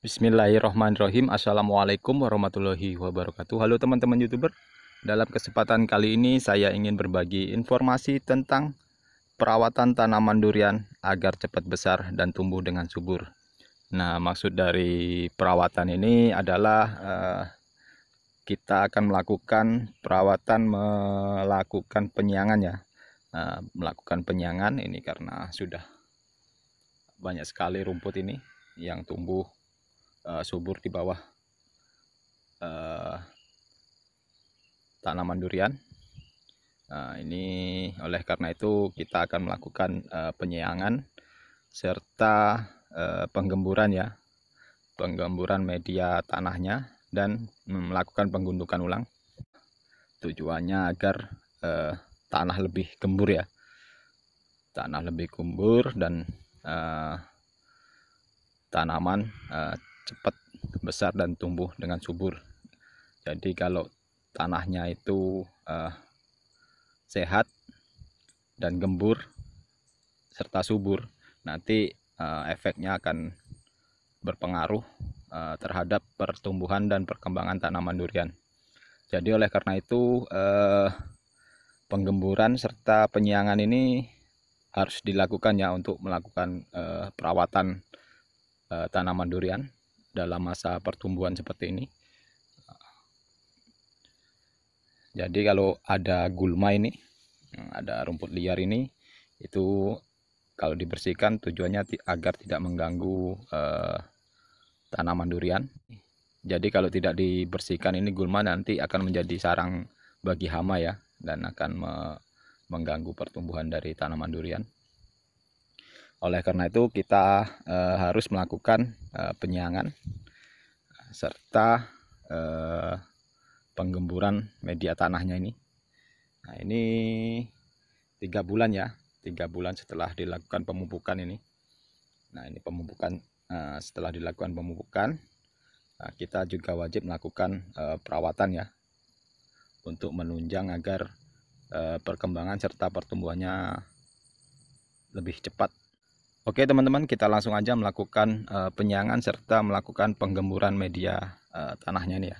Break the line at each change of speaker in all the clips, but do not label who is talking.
Bismillahirrahmanirrahim. Assalamualaikum warahmatullahi wabarakatuh. Halo teman-teman YouTuber. Dalam kesempatan kali ini saya ingin berbagi informasi tentang perawatan tanaman durian agar cepat besar dan tumbuh dengan subur. Nah, maksud dari perawatan ini adalah kita akan melakukan perawatan, melakukan penyiangan ya. Melakukan penyiangan ini karena sudah banyak sekali rumput ini yang tumbuh subur di bawah tanaman durian. Nah, ini oleh karena itu kita akan melakukan penyiangan serta penggemburan ya, penggemburan media tanahnya dan melakukan penggundukan ulang. Tujuannya agar tanah lebih gembur ya, tanah lebih gembur dan tanaman cepat besar dan tumbuh dengan subur. Jadi kalau tanahnya itu sehat dan gembur serta subur, nanti efeknya akan berpengaruh terhadap pertumbuhan dan perkembangan tanaman durian. Jadi oleh karena itu penggemburan serta penyiangan ini harus dilakukan ya untuk melakukan perawatan tanaman durian dalam masa pertumbuhan seperti ini. Jadi kalau ada gulma ini, ada rumput liar ini, itu kalau dibersihkan tujuannya agar tidak mengganggu tanaman durian. Jadi kalau tidak dibersihkan ini gulma nanti akan menjadi sarang bagi hama ya, dan akan mengganggu pertumbuhan dari tanaman durian. Oleh karena itu kita harus melakukan penyiangan serta penggemburan media tanahnya ini. Nah, ini 3 bulan ya, 3 bulan setelah dilakukan pemupukan ini. Nah, ini pemupukan setelah dilakukan pemupukan, kita juga wajib melakukan perawatan ya untuk menunjang agar perkembangan serta pertumbuhannya lebih cepat. Oke teman-teman, kita langsung aja melakukan penyiangan serta melakukan penggemburan media tanahnya nih ya.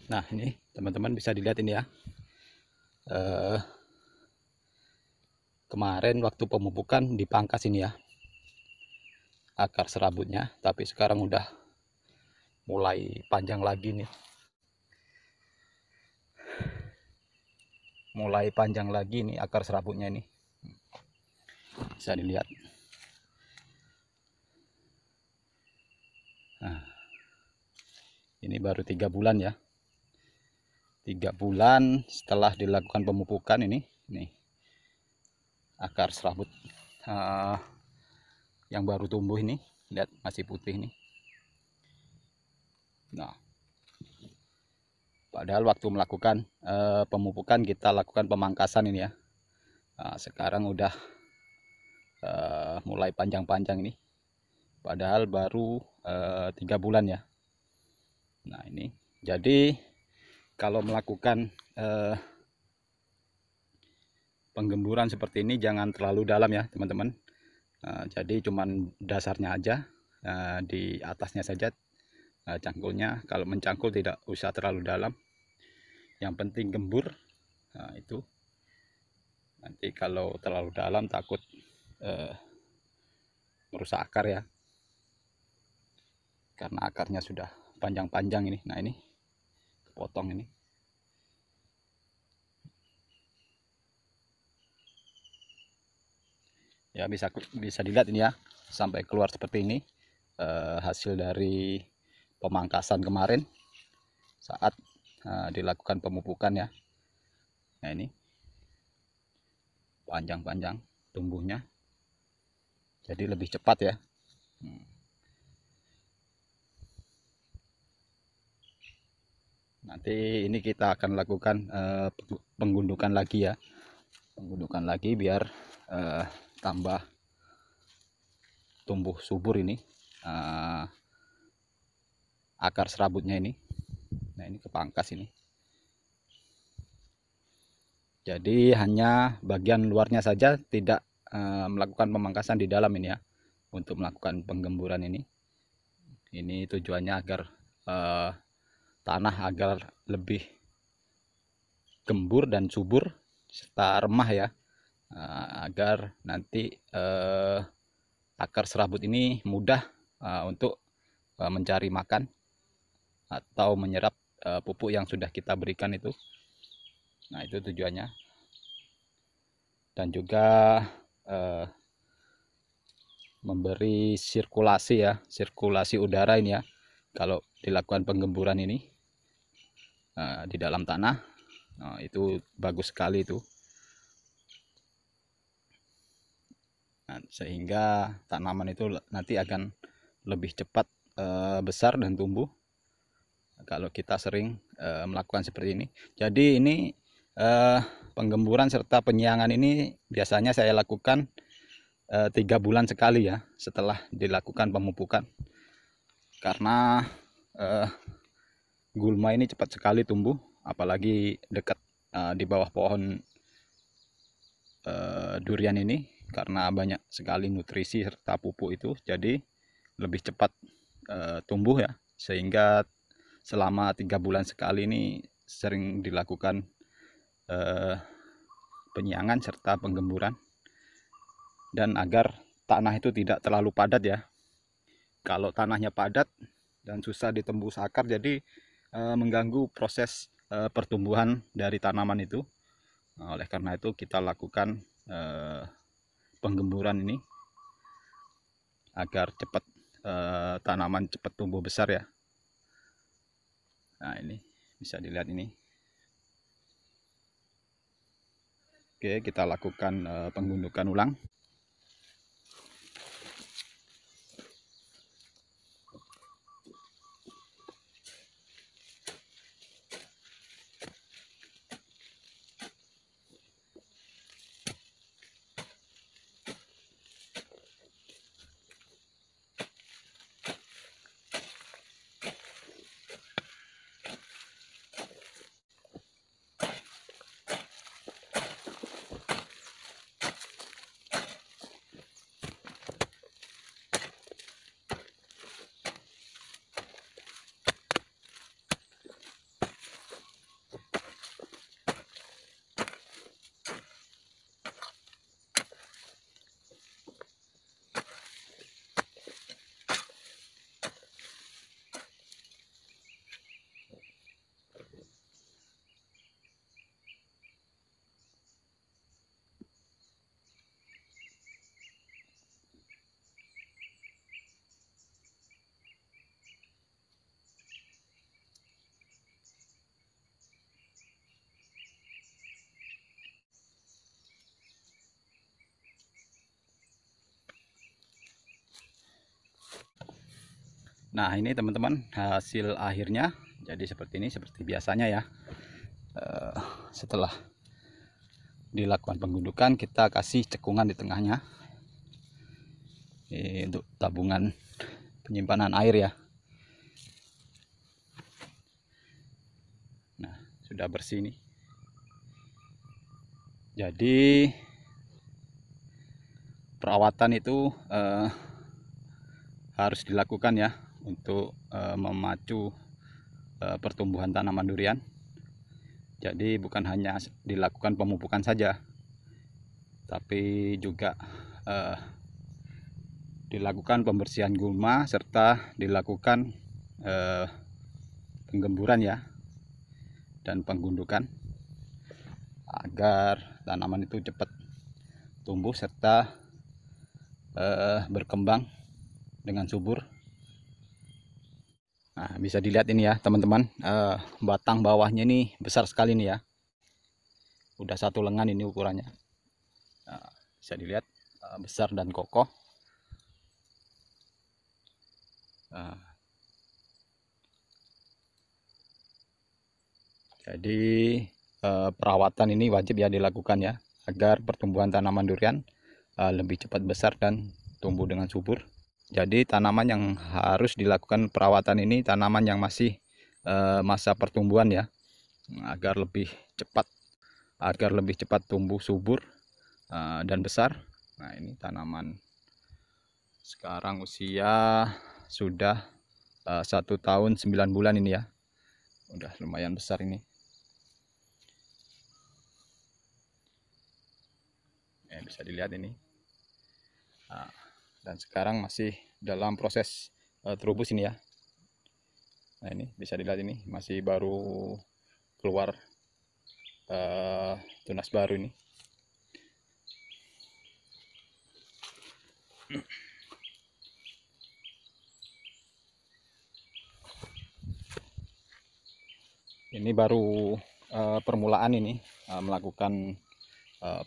Nah ini teman-teman bisa dilihat ini ya, kemarin waktu pemupukan dipangkas ini ya akar serabutnya, tapi sekarang udah mulai panjang lagi nih, mulai panjang lagi nih akar serabutnya ini, bisa dilihat. Nah, ini baru 3 bulan ya, 3 bulan setelah dilakukan pemupukan ini nih akar serabut yang baru tumbuh ini, lihat masih putih nih. Nah, Padahal waktu melakukan pemupukan kita lakukan pemangkasan ini ya. Nah, sekarang udah mulai panjang-panjang ini. Padahal baru 3 bulan ya. Nah ini, jadi kalau melakukan penggemburan seperti ini jangan terlalu dalam ya teman-teman. Jadi cuman dasarnya aja, di atasnya saja cangkulnya. Kalau mencangkul tidak usah terlalu dalam, yang penting gembur. Nah itu, nanti kalau terlalu dalam takut merusak akar ya, karena akarnya sudah panjang-panjang ini. Nah ini potong ini. Ya bisa dilihat ini ya, sampai keluar seperti ini hasil dari pemangkasan kemarin saat dilakukan pemupukan ya. Nah ini panjang-panjang tumbuhnya, jadi lebih cepat ya. Nanti ini kita akan lakukan penggundukan lagi ya, penggundukan lagi biar tambah tumbuh subur ini akar serabutnya ini. Nah ini kepangkas ini, jadi hanya bagian luarnya saja, tidak melakukan pemangkasan di dalam ini ya, untuk melakukan penggemburan ini. Ini tujuannya agar tanah agar lebih gembur dan subur serta remah ya, agar nanti akar serabut ini mudah untuk mencari makan atau menyerap pupuk yang sudah kita berikan itu. Nah itu tujuannya. Dan juga memberi sirkulasi ya, sirkulasi udara ini ya, kalau dilakukan penggemburan ini di dalam tanah. Nah, itu bagus sekali itu. Nah, sehingga tanaman itu nanti akan lebih cepat besar dan tumbuh kalau kita sering melakukan seperti ini. Jadi ini penggemburan serta penyiangan ini biasanya saya lakukan 3 bulan sekali ya, setelah dilakukan pemupukan. Karena gulma ini cepat sekali tumbuh, apalagi dekat di bawah pohon durian ini, karena banyak sekali nutrisi serta pupuk itu, jadi lebih cepat tumbuh ya. Sehingga selama 3 bulan sekali ini sering dilakukan penyiangan serta penggemburan, dan agar tanah itu tidak terlalu padat ya. Kalau tanahnya padat dan susah ditembus akar, jadi mengganggu proses pertumbuhan dari tanaman itu. Oleh karena itu kita lakukan penggemburan ini agar cepat tanaman cepat tumbuh besar ya. Nah ini bisa dilihat ini. Oke, kita lakukan penggundukan ulang. Nah ini teman-teman hasil akhirnya Jadi seperti ini, seperti biasanya ya. Setelah dilakukan penggundukan, kita kasih cekungan di tengahnya. Ini untuk tabungan penyimpanan air ya. Nah, sudah bersih nih. Jadi perawatan itu harus dilakukan ya untuk memacu pertumbuhan tanaman durian. Jadi bukan hanya dilakukan pemupukan saja, tapi juga dilakukan pembersihan gulma serta dilakukan penggemburan ya dan penggundukan agar tanaman itu cepat tumbuh serta berkembang dengan subur. Nah, bisa dilihat ini ya teman-teman, batang bawahnya ini besar sekali nih ya, udah 1 lengan ini ukurannya. Nah, bisa dilihat besar dan kokoh. Jadi perawatan ini wajib ya dilakukan ya, agar pertumbuhan tanaman durian lebih cepat besar dan tumbuh dengan subur. Jadi tanaman yang harus dilakukan perawatan ini tanaman yang masih masa pertumbuhan ya, agar lebih cepat tumbuh subur dan besar. Nah, ini tanaman sekarang usia sudah 1 tahun 9 bulan ini ya, udah lumayan besar ini. Bisa dilihat ini. Nah, dan sekarang masih dalam proses terubus ini ya. Nah, ini bisa dilihat ini masih baru keluar tunas baru ini. Ini baru permulaan ini melakukan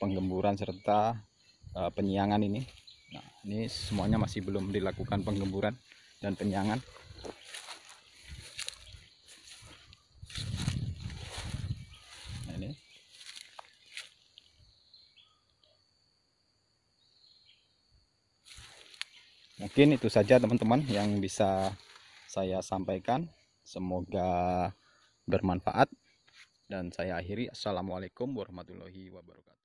penggemburan serta penyiangan ini. Nah, ini semuanya masih belum dilakukan penggemburan dan penyiangan. Nah, ini mungkin itu saja teman-teman yang bisa saya sampaikan. Semoga bermanfaat dan saya akhiri. Assalamualaikum warahmatullahi wabarakatuh.